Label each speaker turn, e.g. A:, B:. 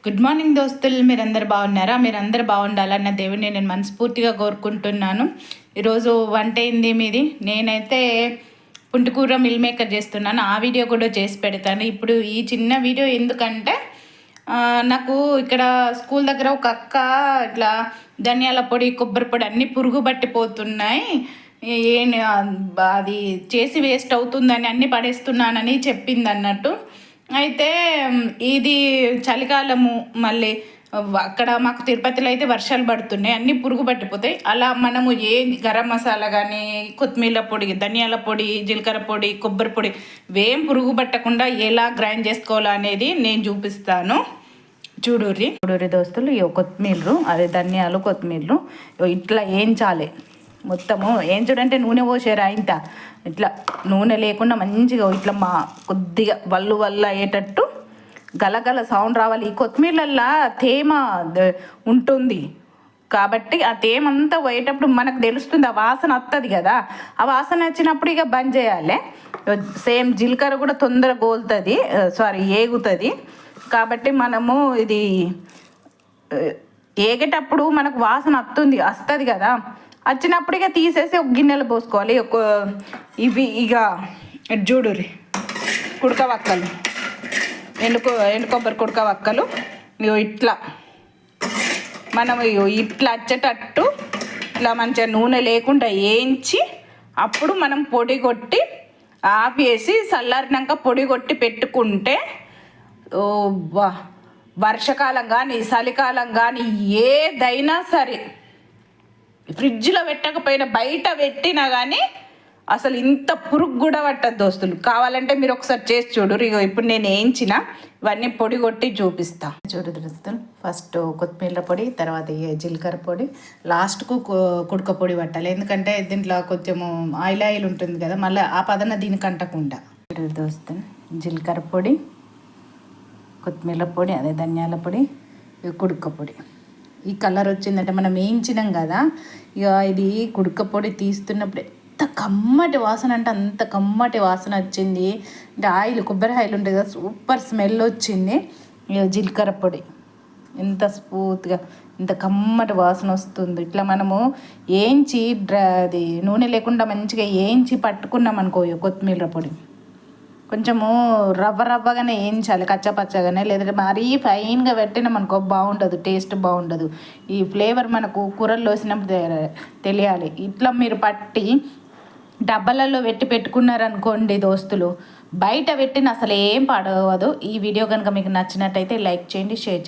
A: Good morning దోస్తులు, మీరందరు బాగున్నారా? మీరందరూ బాగుండాలన్న దేవుడిని నేను మనస్ఫూర్తిగా కోరుకుంటున్నాను. ఈరోజు వంట ఏంది మీది? నేనైతే పుంటికూర మిల్ మేకర్ చేస్తున్నాను. ఆ వీడియో కూడా చేసి పెడతాను. ఇప్పుడు ఈ చిన్న వీడియో ఎందుకంటే నాకు ఇక్కడ స్కూల్ దగ్గర ఒక అక్క ఇట్లా ధనియాల పొడి, కొబ్బరి పొడి అన్నీ పురుగు పట్టిపోతున్నాయి, అది చేసి వేస్ట్ అవుతుందని అన్నీ పడేస్తున్నానని చెప్పింది అన్నట్టు. అయితే ఇది చలికాలము, మళ్ళీ అక్కడ మాకు తిరుపతిలో అయితే వర్షాలు పడుతున్నాయి, అన్నీ పురుగు పట్టిపోతాయి. అలా మనము గరం మసాలా కానీ, కొత్తిమీర పొడి, ధనియాల పొడి, జీలకర్ర పొడి, కొబ్బరి పొడి వేం పురుగు పట్టకుండా ఎలా గ్రైండ్ చేసుకోవాలో అనేది నేను చూపిస్తాను. చూడుర్రి దోస్తులు, ఇవి కొత్తిమీరలు, అదే ధనియాలు, కొత్తిమీరలు ఇట్లా వేయించాలి. మొత్తము ఏం చూడంటే నూనె పోసారా ఇంత, ఇట్లా నూనె లేకుండా మంచిగా ఇట్లా కొద్దిగా వల్లు అయ్యేటట్టు గలగల సౌండ్ రావాలి. ఈ కొత్తిమీరలల్లా తేమ ఉంటుంది కాబట్టి ఆ తేమ అంతా పోయేటప్పుడు మనకు తెలుస్తుంది, ఆ వాసన వస్తుంది కదా. ఆ వాసన వచ్చినప్పుడు ఇక బంద్ చేయాలి. సేమ్ జీలకర్ర కూడా తొందరగా గోలుతుంది, ఏగుతుంది. కాబట్టి మనము ఇది ఏగేటప్పుడు మనకు వాసన వస్తుంది కదా. వచ్చినప్పుడు ఇక తీసేసి ఒక గిన్నెలో పోసుకోవాలి. ఇవి ఇక చూడురి కుడక వక్కలు, ఎండు కొబ్బరి కుడక వక్కలు ఇట్లా మనం ఇట్లా వచ్చేటట్టు ఇట్లా మంచిగా నూనె లేకుండా వేయించి అప్పుడు మనం పొడి కొట్టి ఆపేసి చల్లారినాక పొడి కొట్టి పెట్టుకుంటే వర్షాకాలం కానీ చలికాలం కానీ ఏదైనా సరే ఫ్రిడ్జ్లో పెట్టకపోయినా బయట పెట్టినా కానీ అసలు ఇంత పురుగు కూడా పట్టదు దోస్తులు. కావాలంటే మీరు ఒకసారి చేసి చూడరు. ఇప్పుడు నేను వేయించిన ఇవన్నీ పొడి కొట్టి చూపిస్తా. చూడు దోస్తులు, ఫస్ట్ కొత్తిమీర పొడి, తర్వాత జీలకర్ర పొడి, లాస్ట్కు కుడక పొడి పట్టాలి. ఎందుకంటే దీంట్లో కొంచెము ఆయిల్ ఉంటుంది కదా, మళ్ళీ ఆ పదన దీనికి అంటకుండా. చూడు దోస్తులు, జీలకర్ర పొడి, కొత్తిమీర పొడి, అదే ధనియాల పొడి, కుడక పొడి. ఈ కలర్ వచ్చిందంటే మనం వేయించినాం కదా, ఇక ఇది కుడక పొడి తీస్తున్నప్పుడు ఎంత కమ్మటి వాసన అంటే అంత కమ్మటి వాసన వచ్చింది. అంటే కొబ్బరి ఆయిల్ ఉంటుంది కదా, సూపర్ స్మెల్ వచ్చింది. ఇక జీలకర్ర పొడి ఎంత స్మూత్గా ఇంత కమ్మటి వాసన వస్తుంది. ఇట్లా మనము వేయించి అది నూనె లేకుండా మంచిగా వేయించి పట్టుకున్నాం అనుకో, కొత్తిమీర పొడి కొంచెము రవ్వగానే వేయించాలి, కచ్చపచ్చగానే. లేదంటే మరీ ఫైన్గా పెట్టినాం అనుకో బాగుండదు, టేస్ట్ బాగుండదు. ఈ ఫ్లేవర్ మనకు కూరల్లో వేసినప్పుడు తెలియాలి. ఇట్లా మీరు పట్టి డబ్బాలలో పెట్టుకున్నారనుకోండి దోస్తులు, బయట పెట్టిన అసలు ఏం పడవదు. ఈ వీడియో కనుక మీకు నచ్చినట్టయితే లైక్ చేయండి, షేర్ చేయండి.